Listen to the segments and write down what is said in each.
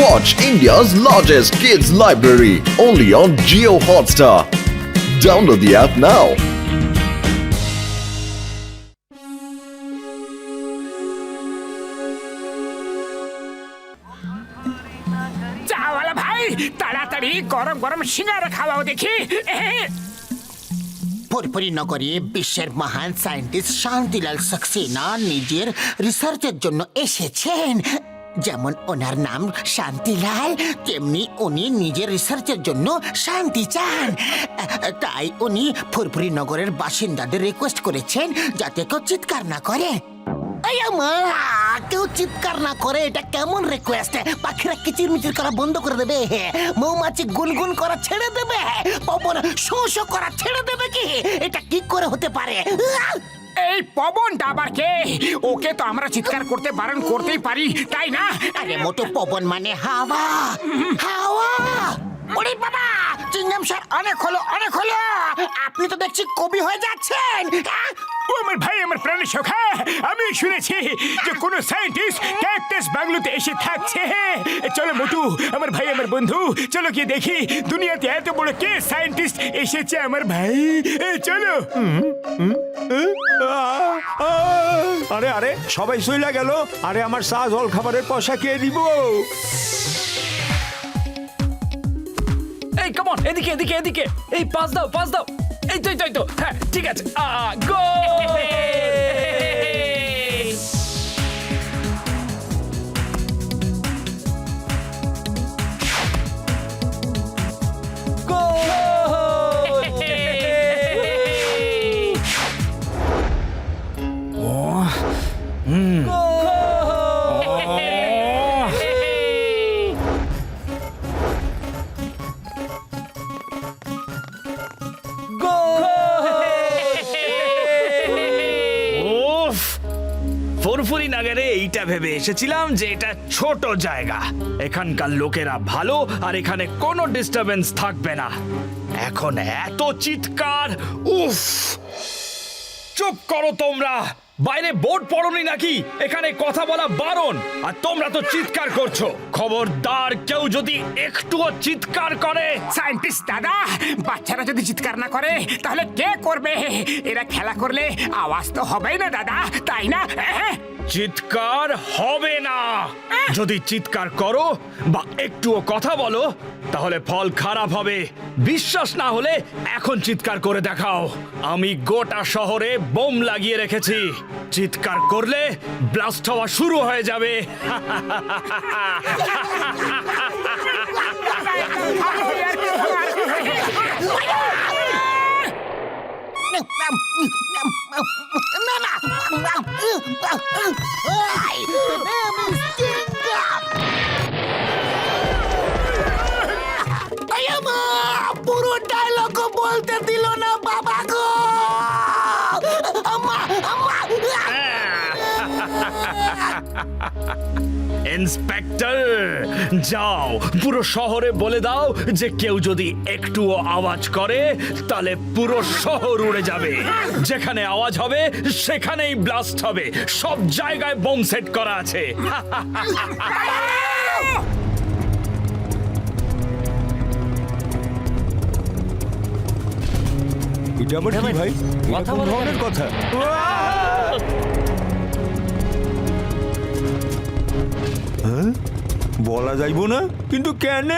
Watch India's largest kids library only on Jio Hotstar. Download the app now. চাওয়ালা ভাই তাড়াতাড়ি গরম গরম সিঙ্গারা খাওয়াও দেখি। পুরপুরি নগরে বিশ্বের মহান সায়েন্টিস্ট শান্তিলাল সাক্সেনা নিজের রিসার্চের জন্য এসেছেন। যেমন ওনার নাম শান্তিলাল, তেমনি উনি নিজের রিসার্চের জন্য শান্তি চান। তাই উনি ফুরফুরি নগরের বাসিন্দাদের রিকোয়েস্ট করেছেন যাতে কেউ চিৎকার না করে। কেউ চিৎকার না করে এটা কেমন রিকোয়েস্ট? পাখিরা কিচিরমিচির করা বন্ধ করে দেবে, মৌমাছি গুনগুন করা ছেড়ে দেবে, পবন শো শো করা ছেড়ে দেবে কি? এটা কি করে হতে পারে? এই পবনটা আবার কে? ওকে তো আমরা চিৎকার করতে বারণ করতেই পারি, তাই না? আরে মোটো পবন মানে হাওয়া। হাওয়া! ওরে বাবা, চিংগাম স্যার অনেক হলো, অনেক হলো। আপনি তো দেখছি কবি হয়ে যাচ্ছেন। ও আমার ভাই, আমার প্রাণের সখা, আমি শুনেছি যে কোনো সায়েন্টিস্ট ক্যাকটাস বাংলোতে এসে থাকছে। চলো মোটু, আমার ভাই, আমার বন্ধু, চলো গিয়ে দেখি দুনিয়াতে এত বড় কে সায়েন্টিস্ট এসেছে আমার ভাই। চলো। আরে আরে সবাই শুইলা গেল। আরে আমার চা জল খাবারের পয়সা কে দিব? এই কাম অন, এদিকে এদিকে এদিকে, এই পাস দাও পাস দাও। এই তো এই তো এই তো, হ্যাঁ ঠিক আছে। গো ফুরফুরি নগরে এইটা ভেবে এসেছিলাম যে এটা ছোট জায়গা, এখানকার লোকেরা ভালো আর এখানে কোনো ডিস্টারবেন্স থাকবে না। এখন এত চিৎকার, উফ! চুপ করো তোমরা, বাইরে বোর্ড পড়োনি নাকি এখানে কথা বলা বারণ? আর তোমরা তো চিৎকার করছো। খবরদার কেউ যদি একটুও চিৎকার করে। সায়েন্টিস্ট দাদা, বাচ্চারা যদি চিৎকার না করে তাহলে কে করবে? এরা খেলা করলে আওয়াজ তো হবেই না দাদা, তাই না? চিৎকার হবে না। যদি চিৎকার করো বা একটুও কথা বলো তাহলে ফল খারাপ হবে। বিশ্বাস না হলে এখন চিৎকার করে দেখাও। আমি গোটা শহরে বোম লাগিয়ে রেখেছি, চিৎকার করলে ব্লাস্ট হওয়া শুরু হয়ে যাবে। পুরো ডায়লগ বলতে দিল না বাবা গো। ইন্সপেক্টর, যাও পুরো শহরে বলে দাও যে কেউ যদি একটুও আওয়াজ করে তাহলে পুরো শহর উড়ে যাবে। যেখানে আওয়াজ হবে সেখানেই ব্লাস্ট হবে। সব জায়গায় বোম সেট করা আছে। এটা আবার কি ভাই? কথা কোন বলো ধরনের কথা? হ্যাঁ, বলা যাইব না, কিন্তু কেন?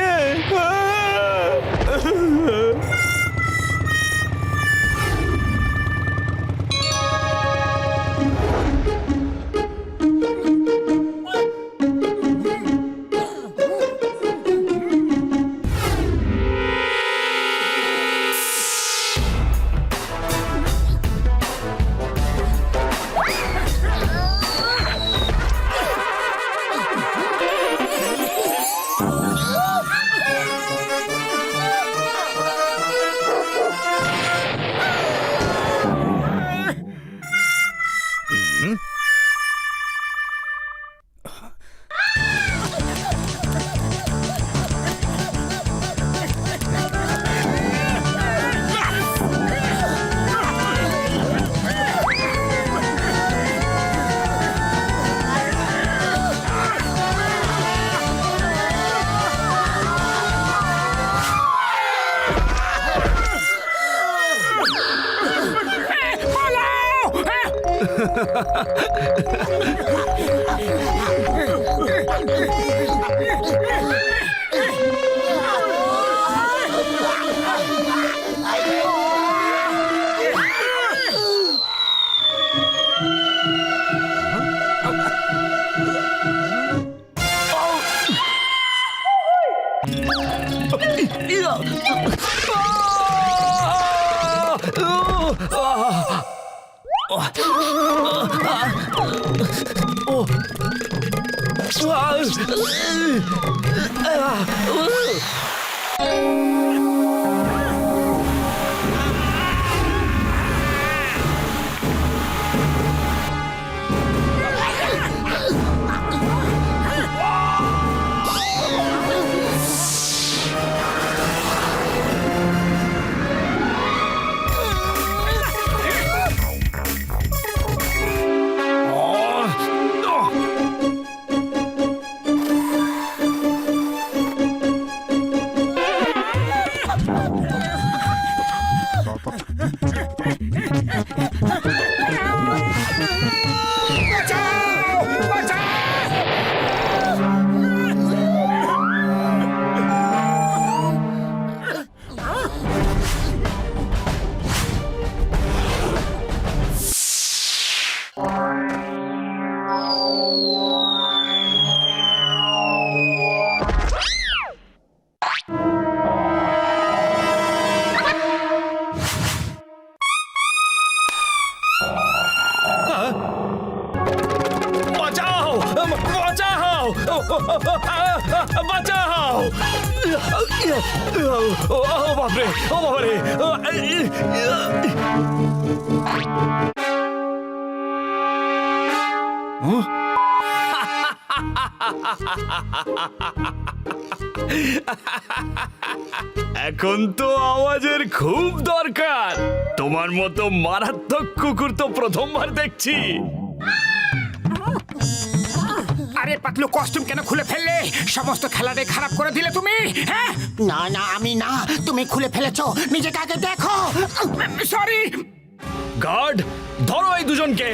বাঁচাও! বাঁচাও! বাঁচাও! ও বাপরে! ও বাবারে! এখন তো আওয়াজের খুব দরকার। তোমার মতো মারাত্মক কুকুর তো প্রথমবার দেখছি। আরে পাতলু, কস্টিউম কেন খুলে ফেললে? সমস্ত খেলাটাই খারাপ করে দিলে তুমি। হ্যাঁ, না না, আমি না, তুমি খুলে ফেলেছো। নিজেকে আগে দেখো। সরি। গার্ড, ধরো এই দুজনকে।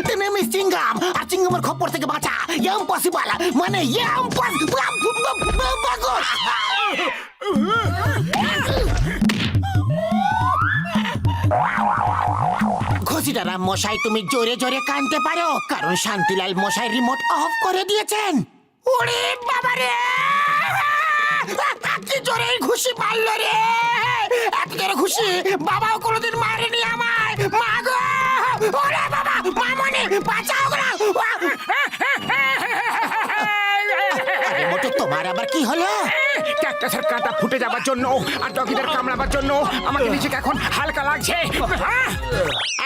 তুমি মিস চিংগাম, আর চিংগামের খপ্পর থেকে বাঁচা। ইম্পসিবল, মানে ঘষিটারাম মশাই, তুমি জোরে জোরে কানতে পারো, কারণ শান্তিলাল মশাই রিমোট অফ করে দিয়েছেন। ওরে বাবারে, কি জোরে ঘুষি মারলো রে! এত জোরে ঘুষি বাবাও কোনোদিন মারেনি আমায়। মা গো! ওরে বাবা, মামনি বাঁচাও গো! রিমোটে তোমার আবার কি হলো? ক্যাকটাসের কাঁটা ফুটে যাবার জন্য আর ডগিদের কামড়াবার জন্য আমাকে নিজেকে এখন হালকা লাগছে।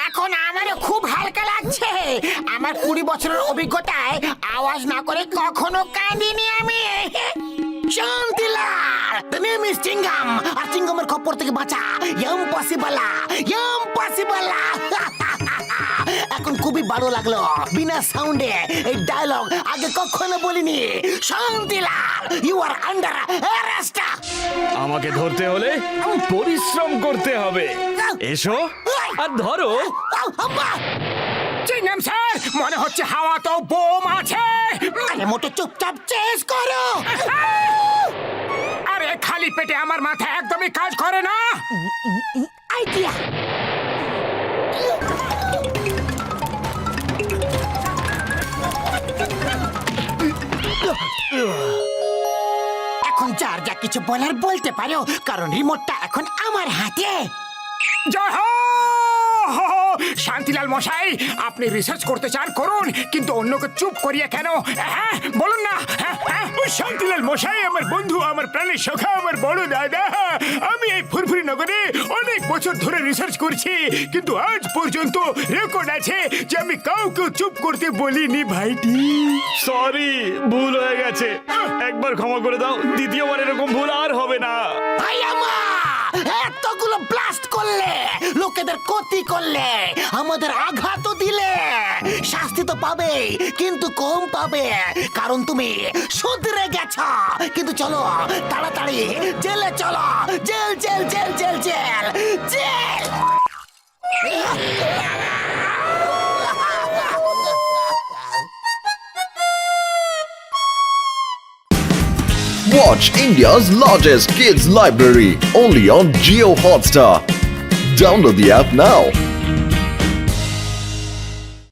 এখন আমারও খুব হালকা লাগছে। আমার 20 বছরের অভিজ্ঞতায় আওয়াজ না করে কখনো কাঁদিনি আমি। শান্তিলাল, তুমি মিস চিংগাম, আর চিংগামের খপ্পর থেকে বাঁচা। Impossible, impossible. এখন খুবই ভালো লাগলো। বিনা সাউন্ডে এই ডায়লগ আগে কখনো বলিনি। Shantilal, you are under arrest. আমাকে ধরতে হলে পরিশ্রম করতে হবে। এসো আর ধরো। চিংগাম স্যার, মনে হচ্ছে হাওয়া তো বোম আছে। আরে মোটো চুপচাপ চেস করো। আরে খালি পেটে আমার মাথা একদমই কাজ করে না। আইডিয়া। এখন যার যা কিছু বলার বলতে পারো, কারণ রিমোটটা এখন আমার হাতে। জয় হো! শান্তিলাল মশাই, আপনি রিসার্চ করতে চান করুন, কিন্তু অন্যকে চুপ করিয়ে কেন? হ্যাঁ, বলুন না। শান্তিলাল মশাই আমার বন্ধু, আমার প্রাণের সখা, আমার বড় দাদা। আমি এই ফুরফুরি নগরে অনেক বছর ধরে রিসার্চ করছি, কিন্তু আজ পর্যন্ত রেকর্ড আছে যে আমি কাউকে চুপ করতে বলিনি ভাইটি। সরি, ভুল হয়ে গেছে। একবার ক্ষমা করে দাও, দ্বিতীয়বার এরকম ভুল আর হবে না। আই আমা এত শহরগুলো ব্লাস্ট করলে, লোকেদের ক্ষতি করলে, আমাদের আঘাতও দিলে, শাস্তি তো পাবে, কিন্তু কম পাবে, কারণ তুমি শুধরে গেছ। কিন্তু চলো তাড়াতাড়ি জেলে চলো, jail jail jail jail jail jail. Watch India's largest kids library only on Geo Hotstar. Download the app now.